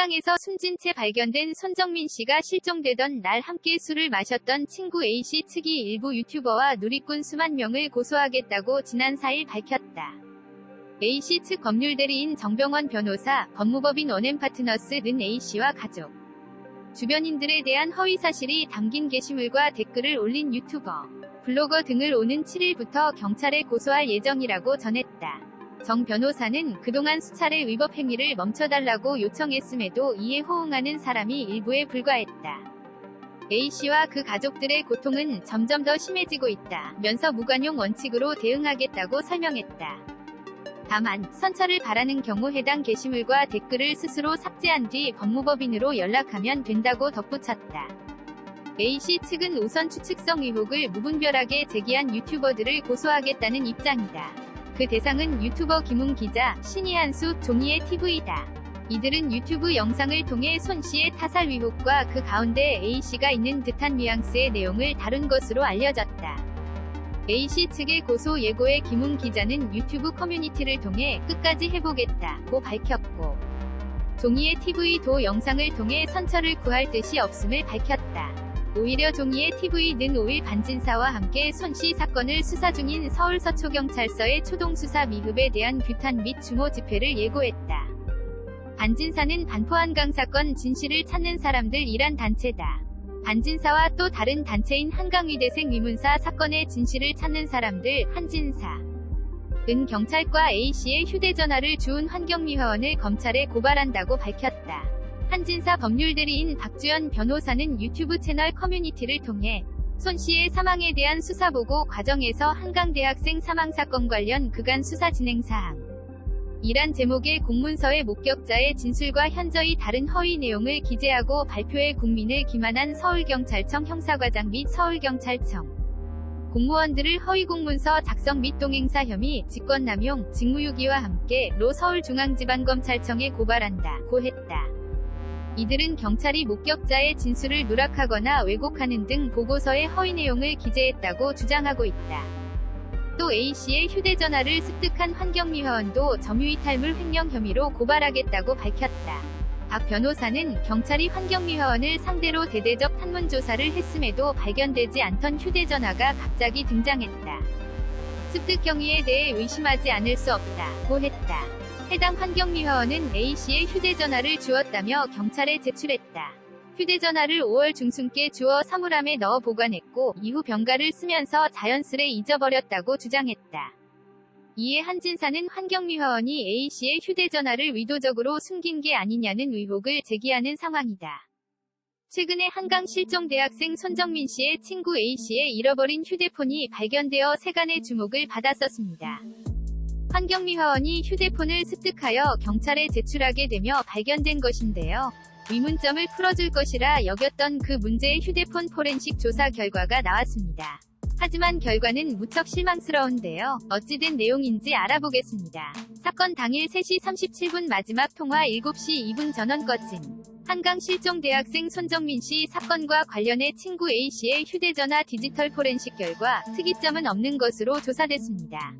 식당에서 숨진 채 발견된 손정민 씨가 실종되던 날 함께 술을 마셨던 친구 A씨 측이 일부 유튜버와 누리꾼 수만 명을 고소하겠다고 지난 4일 밝혔다. A씨 측 법률 대리인 정병원 변호사, 법무법인 원엠파트너스는 A씨와 가족, 주변인들에 대한 허위사실이 담긴 게시물과 댓글을 올린 유튜버, 블로거 등을 오는 7일부터 경찰에 고소할 예정이라고 전했다. 정 변호사는 그동안 수차례 위법 행위를 멈춰달라고 요청했음에도 이에 호응하는 사람이 일부에 불과했다. A씨와 그 가족들의 고통은 점점 더 심해지고 있다면서 무관용 원칙으로 대응하겠다고 설명했다. 다만 선처를 바라는 경우 해당 게시물과 댓글을 스스로 삭제한 뒤 법무법인으로 연락하면 된다고 덧붙였다. A씨 측은 우선 추측성 의혹을 무분별하게 제기한 유튜버들을 고소하겠다는 입장이다. 그 대상은 유튜버 김웅 기자, 신이한수, 종이의 TV다. 이들은 유튜브 영상을 통해 손 씨의 타살 의혹과 그 가운데 A씨가 있는 듯한 뉘앙스의 내용을 다룬 것으로 알려졌다. A씨 측의 고소 예고에 김웅 기자는 유튜브 커뮤니티를 통해 끝까지 해보겠다고 밝혔고, 종이의 TV도 영상을 통해 선처를 구할 뜻이 없음을 밝혔다. 오히려 종이의 TV는 5일 반진사와 함께 손 씨 사건을 수사 중인 서울 서초경찰서의 초동수사 미흡에 대한 규탄 및 주모 집회를 예고했다. 반진사는 반포한강 사건 진실을 찾는 사람들이란 단체다. 반진사와 또 다른 단체인 한강위대생 위문사 사건의 진실을 찾는 사람들, 한진사 은 경찰과 A씨의 휴대전화를 주운 환경미화원을 검찰에 고발한다고 밝혔다. 한진사 법률대리인 박주연 변호사는 유튜브 채널 커뮤니티를 통해 손 씨의 사망에 대한 수사보고 과정에서 한강대학생 사망사건 관련 그간 수사 진행사항 이란 제목의 공문서의 목격자의 진술과 현저히 다른 허위 내용을 기재하고 발표해 국민을 기만한 서울경찰청 형사과장 및 서울경찰청 공무원들을 허위공문서 작성 및 동행사 혐의, 직권남용, 직무유기와 함께로 서울중앙지방검찰청에 고발한다고 했다. 이들은 경찰이 목격자의 진술을 누락하거나 왜곡하는 등 보고서의 허위 내용을 기재했다고 주장하고 있다. 또 A씨의 휴대전화를 습득한 환경미화원도 점유이탈물 횡령 혐의로 고발하겠다고 밝혔다. 박 변호사는 경찰이 환경미화원을 상대로 대대적 한문조사를 했음에도 발견되지 않던 휴대전화가 갑자기 등장했다. 습득 경위에 대해 의심하지 않을 수 없다고 했다. 해당 환경미화원은 A씨의 휴대전화를 주었다며 경찰에 제출했다. 휴대전화를 5월 중순께 주워 사물함에 넣어 보관했고 이후 병가를 쓰면서 자연스레 잊어버렸다고 주장했다. 이에 한진사는 환경미화원이 A씨의 휴대전화를 의도적으로 숨긴 게 아니냐는 의혹을 제기하는 상황이다. 최근에 한강 실종 대학생 손정민 씨의 친구 A씨의 잃어버린 휴대폰이 발견되어 세간의 주목을 받았었습니다. 환경미화원이 휴대폰을 습득하여 경찰에 제출하게 되며 발견된 것인데요. 의문점을 풀어줄 것이라 여겼던 그 문제의 휴대폰 포렌식 조사 결과가 나왔습니다. 하지만 결과는 무척 실망스러운데요. 어찌된 내용인지 알아보겠습니다. 사건 당일 3시 37분 마지막 통화 7시 2분 전원 꺼진 한강 실종 대학생 손정민 씨 사건과 관련해 친구 A씨의 휴대전화 디지털 포렌식 결과 특이점은 없는 것으로 조사됐습니다.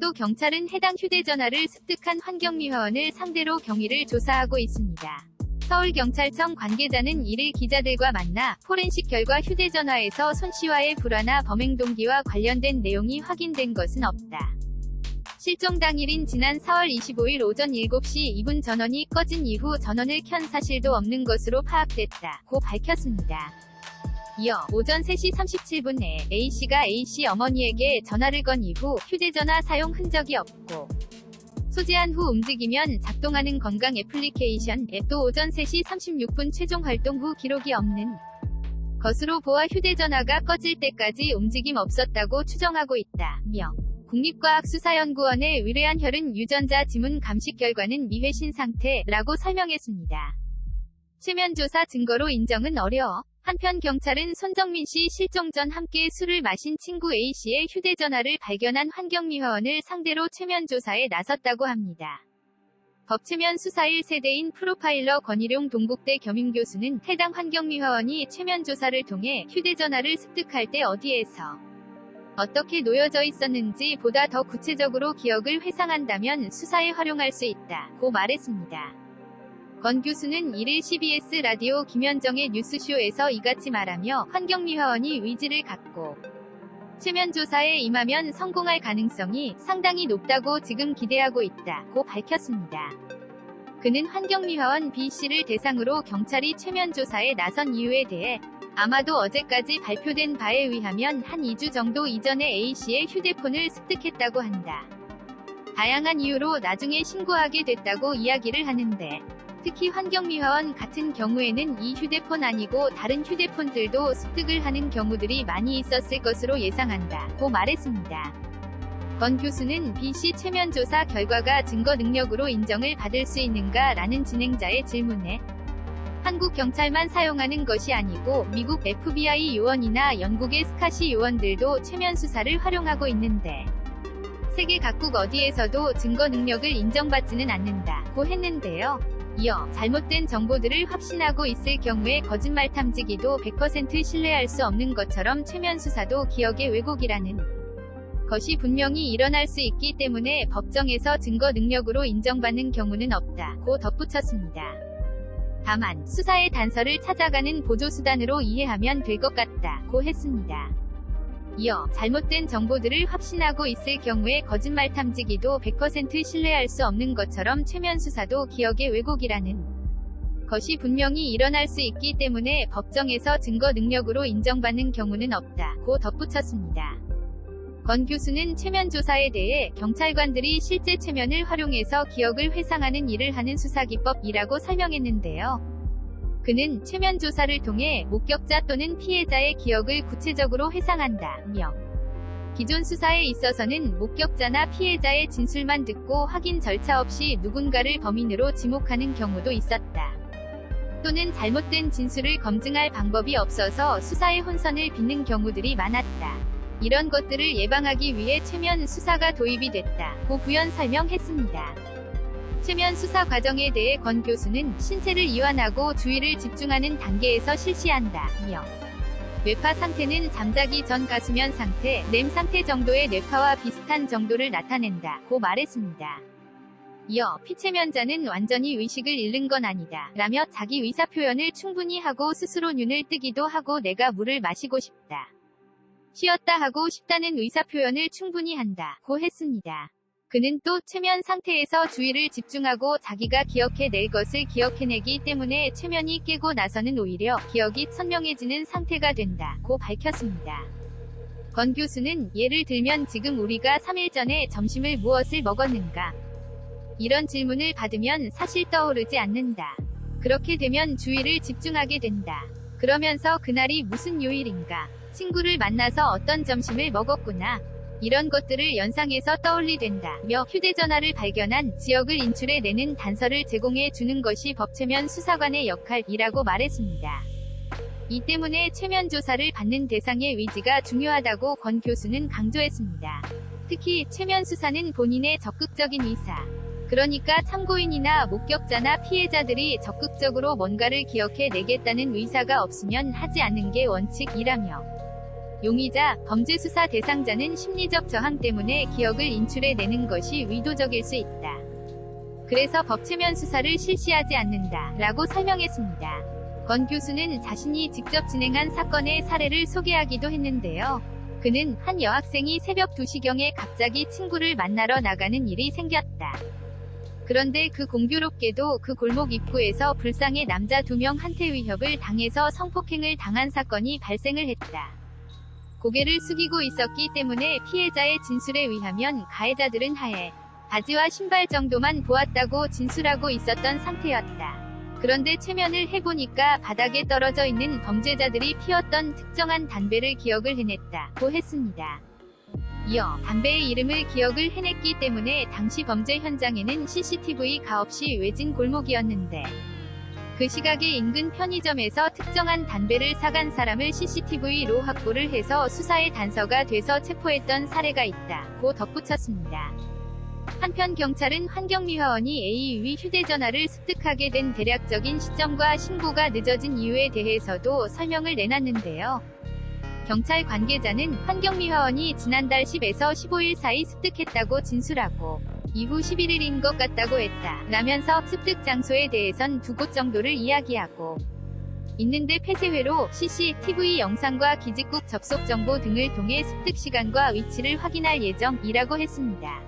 또 경찰은 해당 휴대전화를 습득한 환경미화원을 상대로 경위를 조사하고 있습니다. 서울경찰청 관계자는 1일 기자들과 만나 포렌식 결과 휴대전화에서 손 씨와의 불화나 범행 동기와 관련된 내용이 확인된 것은 없다. 실종 당일인 지난 4월 25일 오전 7시 2분 전원이 꺼진 이후 전원을 켠 사실도 없는 것으로 파악됐다고 밝혔습니다. 이어 오전 3시 37분에 A씨가 A씨 어머니에게 전화를 건 이후 휴대전화 사용 흔적이 없고 소지한 후 움직이면 작동하는 건강 애플리케이션 앱도 오전 3시 36분 최종 활동 후 기록이 없는 것으로 보아 휴대전화가 꺼질 때까지 움직임 없었다고 추정하고 있다며 국립과학수사연구원에 의뢰한 혈흔 유전자 지문 감식 결과는 미회신 상태라고 설명했습니다. 최면 조사 증거로 인정은 어려워. 한편 경찰은 손정민 씨 실종 전 함께 술을 마신 친구 A씨의 휴대전화를 발견한 환경미화원을 상대로 최면 조사에 나섰다고 합니다. 법최면 수사 1세대인 프로파일러 권일용 동국대 겸임교수는 해당 환경미화원이 최면 조사를 통해 휴대전화를 습득할 때 어디에서 어떻게 놓여져 있었는지 보다 더 구체적으로 기억을 회상한다면 수사에 활용할 수 있다고 말했습니다. 권 교수는 1일 CBS 라디오 김현정의 뉴스쇼에서 이같이 말하며 환경미화원이 의지를 갖고 최면 조사에 임하면 성공할 가능성이 상당히 높다고 지금 기대하고 있다고 밝혔습니다. 그는 환경미화원 B씨를 대상으로 경찰이 최면 조사에 나선 이유에 대해 아마도 어제까지 발표된 바에 의하면 한 2주 정도 이전에 A씨의 휴대폰을 습득했다고 한다. 다양한 이유로 나중에 신고하게 됐다고 이야기를 하는데, 특히 환경미화원 같은 경우에는 이 휴대폰 아니고 다른 휴대폰들도 습득을 하는 경우들이 많이 있었을 것으로 예상한다고 말했습니다. 권 교수는 B씨 최면 조사 결과가 증거 능력으로 인정을 받을 수 있는가 라는 진행자의 질문에 한국 경찰만 사용하는 것이 아니고 미국 FBI 요원이나 영국의 스카시 요원들도 최면 수사를 활용하고 있는데 세계 각국 어디에서도 증거 능력을 인정받지는 않는다고 했는데요. 이어 잘못된 정보들을 확신하고 있을 경우에 거짓말 탐지기도 100% 신뢰할 수 없는 것처럼 최면 수사도 기억의 왜곡이라는 것이 분명히 일어날 수 있기 때문에 법정에서 증거 능력으로 인정받는 경우는 없다고 덧붙였습니다. 다만 수사의 단서를 찾아가는 보조수단으로 이해하면 될 것 같다고 했습니다. 이어 잘못된 정보들을 확신하고 있을 경우에 거짓말 탐지기도 100% 신뢰할 수 없는 것처럼 최면 수사도 기억의 왜곡이라는 것이 분명히 일어날 수 있기 때문에 법정에서 증거 능력으로 인정받는 경우는 없다고 덧붙였습니다. 권 교수는 최면 조사에 대해 경찰관들이 실제 최면을 활용해서 기억을 회상하는 일을 하는 수사기법이라고 설명했는데요. 그는 최면 조사를 통해 목격자 또는 피해자의 기억을 구체적으로 회상한다며 기존 수사에 있어서는 목격자나 피해자의 진술만 듣고 확인 절차 없이 누군가를 범인으로 지목하는 경우도 있었다. 또는 잘못된 진술을 검증할 방법이 없어서 수사의 혼선을 빚는 경우들이 많았다. 이런 것들을 예방하기 위해 최면 수사가 도입이 됐다고 부연 설명했습니다. 최면 수사 과정에 대해 권 교수는 신체를 이완하고 주의를 집중하는 단계에서 실시한다며 뇌파 상태는 잠자기 전 가수면 상태, 렘 상태 정도의 뇌파와 비슷한 정도를 나타낸다고 말했습니다. 이어 피체면자는 완전히 의식을 잃는 건 아니다 라며 자기 의사표현을 충분히 하고 스스로 눈을 뜨기도 하고 내가 물을 마시고 싶다, 쉬었다 하고 싶다는 의사표현을 충분히 한다고 했습니다. 그는 또 최면 상태에서 주의를 집중하고 자기가 기억해낼 것을 기억해내기 때문에 최면이 깨고 나서는 오히려 기억이 선명해지는 상태가 된다고 밝혔습니다. 권 교수는 예를 들면 지금 우리가 3일 전에 점심을 무엇을 먹었는가? 이런 질문을 받으면 사실 떠오르지 않는다. 그렇게 되면 주의를 집중하게 된다. 그러면서 그날이 무슨 요일인가? 친구를 만나서 어떤 점심을 먹었구나. 이런 것들을 연상해서 떠올리된다며 휴대전화를 발견한 지역을 인출해내는 단서를 제공해 주는 것이 법최면 수사관의 역할이라고 말했습니다. 이 때문에 최면 조사를 받는 대상의 의지가 중요하다고 권 교수는 강조했습니다. 특히 최면 수사는 본인의 적극적인 의사, 그러니까 참고인이나 목격자나 피해자들이 적극적으로 뭔가를 기억해내겠다는 의사가 없으면 하지 않는 게 원칙이라며 용의자, 범죄 수사 대상자는 심리적 저항 때문에 기억을 인출해내는 것이 의도적일 수 있다. 그래서 법최면 수사를 실시하지 않는다 라고 설명했습니다. 권 교수는 자신이 직접 진행한 사건의 사례를 소개하기도 했는데요. 그는 한 여학생이 새벽 2시경에 갑자기 친구를 만나러 나가는 일이 생겼다. 그런데 그 공교롭게도 그 골목 입구에서 불상의 남자 2명한테 위협을 당해서 성폭행을 당한 사건이 발생을 했다. 고개를 숙이고 있었기 때문에 피해자의 진술에 의하면 가해자들은 하에 바지와 신발 정도만 보았다고 진술하고 있었던 상태였다. 그런데 최면을 해보니까 바닥에 떨어져 있는 범죄자들이 피웠던 특정한 담배를 기억을 해냈다고 했습니다. 이어 담배의 이름을 기억을 해냈기 때문에 당시 범죄 현장에는 CCTV가 없이 외진 골목이었는데 그 시각에 인근 편의점에서 특정한 담배를 사간 사람을 CCTV로 확보를 해서 수사의 단서가 돼서 체포했던 사례가 있다고 덧붙였습니다. 한편 경찰은 환경미화원이 A의 휴대전화를 습득하게 된 대략적인 시점과 신고가 늦어진 이유에 대해서도 설명을 내놨는데요. 경찰 관계자는 환경미화원이 지난달 10에서 15일 사이 습득했다고 진술하고 이후 11일인 것 같다고 했다. 라면서 습득 장소에 대해선 2곳 정도를 이야기하고 있는데 폐쇄회로 CCTV 영상과 기지국 접속 정보 등을 통해 습득 시간과 위치를 확인할 예정이라고 했습니다.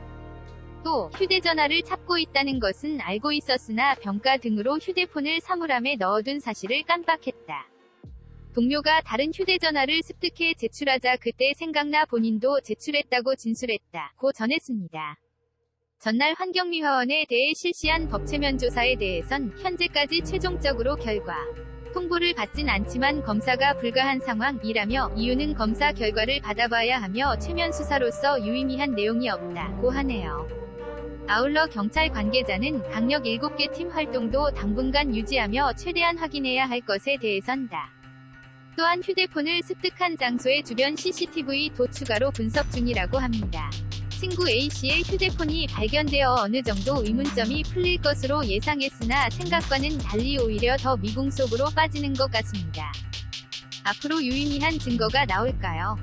또 휴대전화를 찾고 있다는 것은 알고 있었으나 병가 등으로 휴대폰을 사물함에 넣어둔 사실을 깜빡했다. 동료가 다른 휴대전화를 습득해 제출하자 그때 생각나 본인도 제출했다고 진술했다고 전했습니다. 전날 환경미화원에 대해 실시한 법체면 조사에 대해선 현재까지 최종적으로 결과 통보를 받진 않지만 검사가 불가한 상황이라며 이유는 검사 결과를 받아봐야 하며 최면 수사로서 유의미한 내용이 없다고 하네요. 아울러 경찰 관계자는 강력 7개 팀 활동도 당분간 유지하며 최대한 확인해야 할 것에 대해선다. 또한 휴대폰을 습득한 장소의 주변 CCTV도 추가로 분석 중이라고 합니다. 친구 A씨의 휴대폰이 발견되어 어느 정도 의문점이 풀릴 것으로 예상했으나 생각과는 달리 오히려 더 미궁 속으로 빠지는 것 같습니다. 앞으로 유의미한 증거가 나올까요?